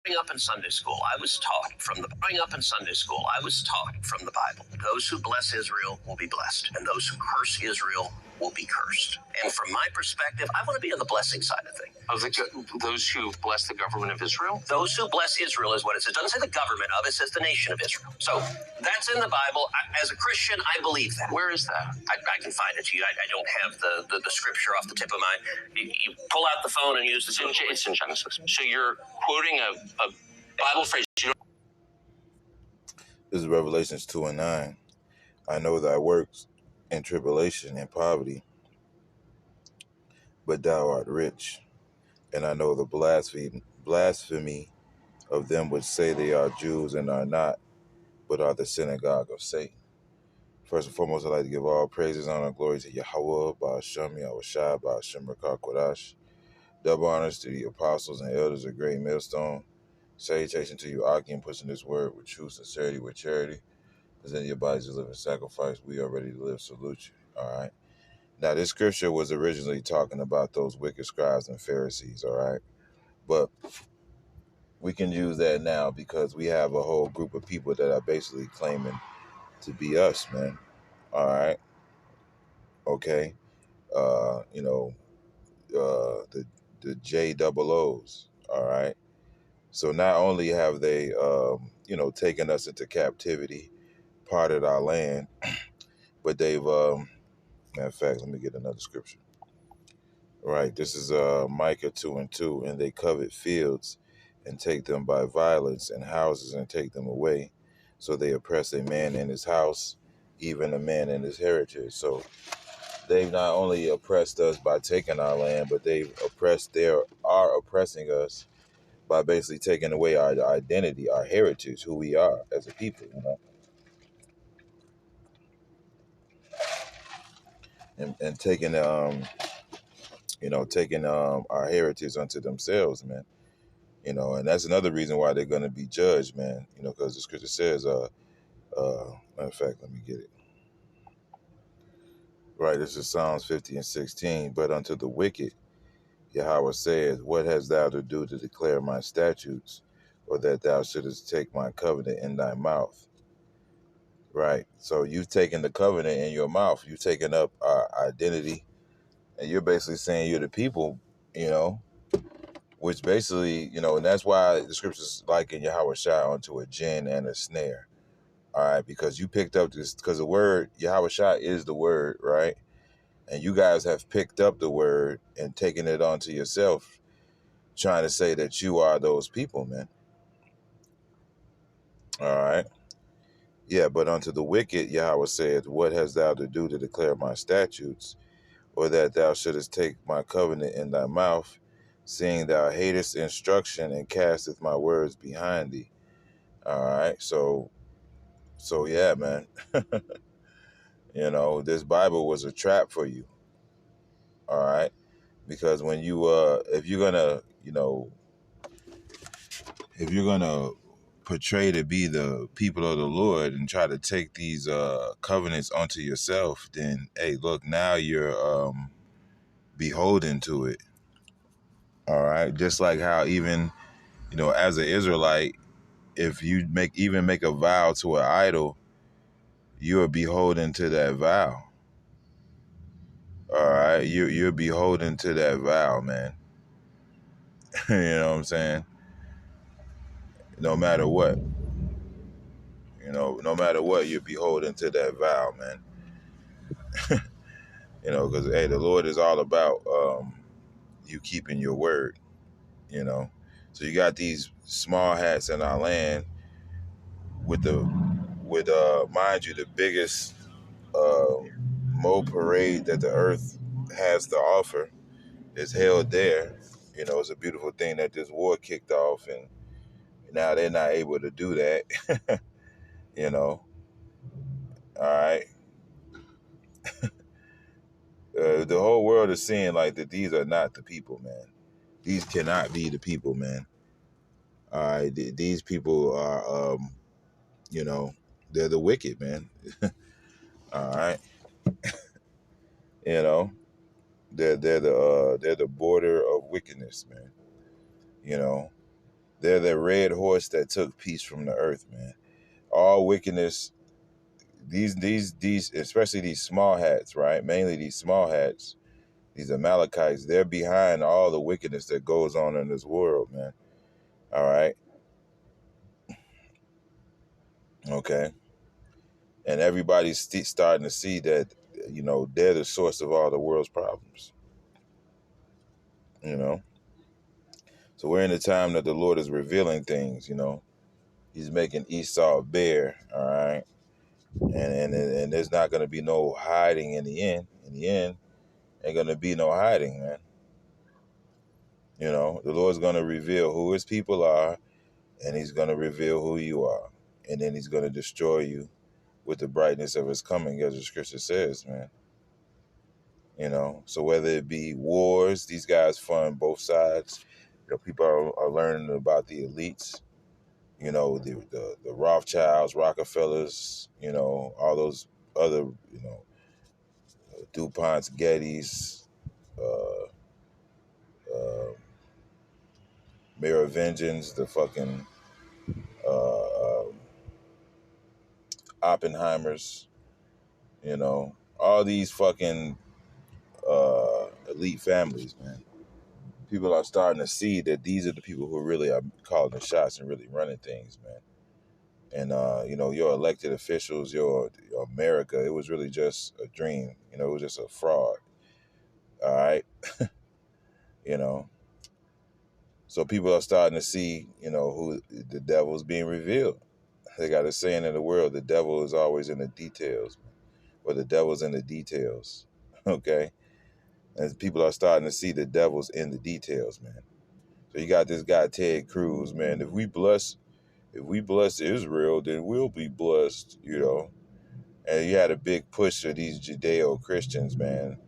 Growing up in Sunday school, I was taught from the Bible. Those who bless Israel will be blessed, and those who curse Israel will be cursed. And from my perspective, I want to be on the blessing side of things. Those who bless the government of Israel? Those who bless Israel is what it says. It doesn't say the government of, it says the nation of Israel. So that's in the Bible. As a Christian, I believe that. Where is that? I can find it to you. I don't have the scripture off the tip of my. You pull out the phone and use the. It's in Genesis. So you're quoting a Bible phrase. This is Revelations 2:9. I know thy works and tribulation and poverty, but thou art rich. And I know the blasphemy of them which say they are Jews and are not, but are the synagogue of Satan. First and foremost, I'd like to give all praises, honor, and glory to Yahweh, Ba'ashem, Yahushua, Ba'ashem, Rakah, Kodash. Double honors to the apostles and elders of Great Millstone. Salutation to you, Akim, pushing this word with true sincerity, with charity. Present your bodies as a living sacrifice. We are ready to live. Salute you. All right. Now, this scripture was originally talking about those wicked scribes and Pharisees. All right. But we can use that now because we have a whole group of people that are basically claiming to be us, man. All right. Okay. The J double O's. All right. So not only have they, taken us into captivity, parted our land, but they've, matter of fact, let me get another scripture. Right. This is Micah 2:2. And they covet fields and take them by violence, and houses and take them away. So they oppress a man in his house, even a man in his heritage. So they've not only oppressed us by taking our land, but are oppressing us by basically taking away our identity, our heritage, who we are as a people, and taking our heritage unto themselves, man. And that's another reason why they're going to be judged, man. Because the scripture says, matter of fact, let me get it. Right, this is Psalms 50:16. But unto the wicked, Yahweh says, what hast thou to do to declare my statutes, or that thou shouldest take my covenant in thy mouth? Right. So you've taken the covenant in your mouth. You've taken up our identity, and you're basically saying you're the people, which basically, and that's why the scriptures liken Yahweh Shai onto a gin and a snare. All right, because you picked up this, because the word Yahweh Shai is the word, right? And you guys have picked up the word and taken it onto yourself, trying to say that you are those people, man. All right. Yeah, but unto the wicked, Yahweh said, what hast thou to do to declare my statutes, or that thou shouldest take my covenant in thy mouth, seeing thou hatest instruction and casteth my words behind thee? All right. So yeah, man. This Bible was a trap for you. All right. Because when you, if you're gonna portray to be the people of the Lord and try to take these covenants onto yourself, then hey, look, now you're beholden to it. All right, just like how even as an Israelite, if you make a vow to an idol, you are beholden to that vow. All right, you're beholden to that vow, man. You know what I'm saying? No matter what. No matter what, you're beholden to that vow, man. Because hey, the Lord is all about you keeping your word. So you got these small hats in our land with mind you, the biggest Mo parade that the earth has to offer is held there. It's a beautiful thing that this war kicked off, and now they're not able to do that. All right. The whole world is seeing like that these are not the people, man. These cannot be the people, man. All right. These people are, they're the wicked, man. All right. You know, they're the border of wickedness, man. You know, They're the red horse that took peace from the earth, man. All wickedness, these, especially these small hats, right? Mainly these small hats, these Amalekites, they're behind all the wickedness that goes on in this world, man. All right. Okay. And everybody's starting to see that, they're the source of all the world's problems, you know? So we're in the time that the Lord is revealing things, He's making Esau bare, all right? And there's not going to be no hiding in the end. In the end, ain't going to be no hiding, man. The Lord's going to reveal who his people are, and he's going to reveal who you are. And then he's going to destroy you with the brightness of his coming, as the scripture says, man. So whether it be wars, these guys fund both sides. People are learning about the elites, the Rothschilds, Rockefellers, all those other, DuPonts, Gettys, uh, uh, Merovingians, the fucking Oppenheimers, all these fucking elite families, man. People are starting to see that these are the people who really are calling the shots and really running things, man. And your elected officials, your America, it was really just a dream. It was just a fraud. All right, you know. So people are starting to see, who the devil is being revealed. They got a saying in the world: the devil is always in the details, or the devil's in the details. Okay, and people are starting to see the devil's in the details, man. So you got this guy Ted Cruz, man. If we bless Israel, then we'll be blessed, And you had a big push for these Judeo-Christians, man,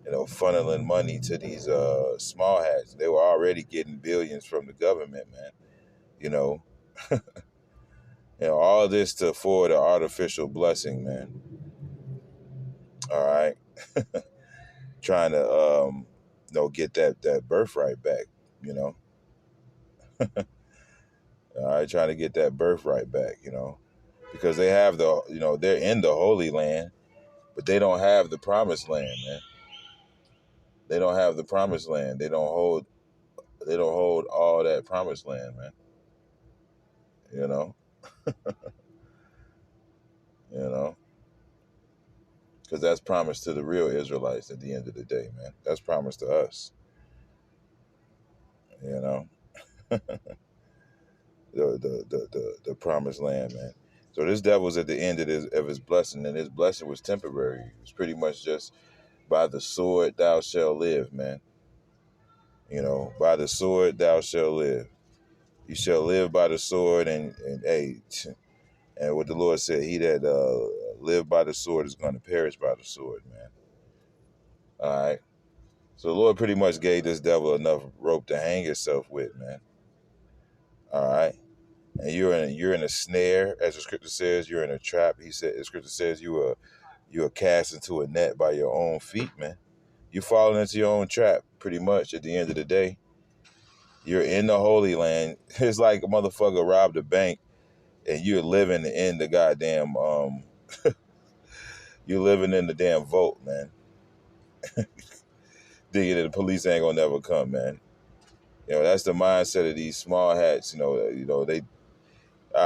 funneling money to these small hats. They were already getting billions from the government, man. You know, all this to afford an artificial blessing, man. All right, trying to get that birthright back. All right, trying to get that birthright back. Because they have they're in the Holy Land, but they don't have the Promised Land, man. They don't have the Promised Land. They don't hold all that Promised Land, man. You know, you know, because that's promised to the real Israelites at the end of the day, man. That's promised to us, you know, the Promised Land, man. So this devil's at the end of his blessing, and his blessing was temporary. It was pretty much just by the sword thou shalt live, man. By the sword thou shalt live. You shall live by the sword, and hey, and what the Lord said, he that live by the sword is going to perish by the sword, man. All right. So the Lord pretty much gave this devil enough rope to hang yourself with, man. All right. And you're in a snare, as the scripture says. You're in a trap. The scripture says you are cast into a net by your own feet, man. You're falling into your own trap, pretty much. At the end of the day, you're in the Holy Land. It's like a motherfucker robbed a bank, and you're living in the goddamn you're living in the damn vault, man. Thinking that the police ain't gonna never come, man. That's the mindset of these small hats. They all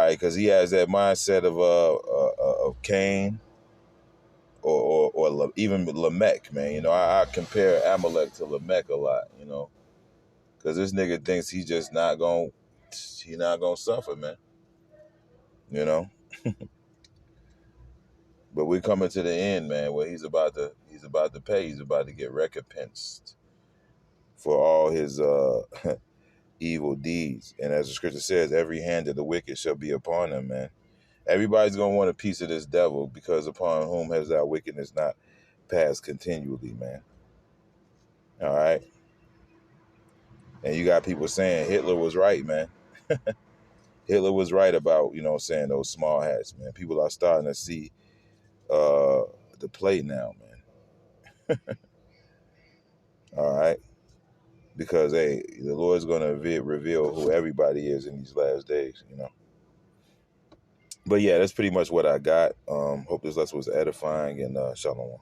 right, because he has that mindset of Cain or even Lamech, man. I compare Amalek to Lamech a lot, because this nigga thinks he's not gonna suffer, man. But we're coming to the end, man, where he's about to pay. He's about to get recompensed for all his evil deeds. And as the scripture says, every hand of the wicked shall be upon him, man. Everybody's going to want a piece of this devil, because upon whom has our wickedness not passed continually, man. All right. And you got people saying Hitler was right, man. Hitler was right about, saying those small hats, man. People are starting to see the play now, man. All right. because hey, the Lord's going to reveal who everybody is in these last days, you know. But yeah, that's pretty much what I got. Hope this lesson was edifying, and shalom.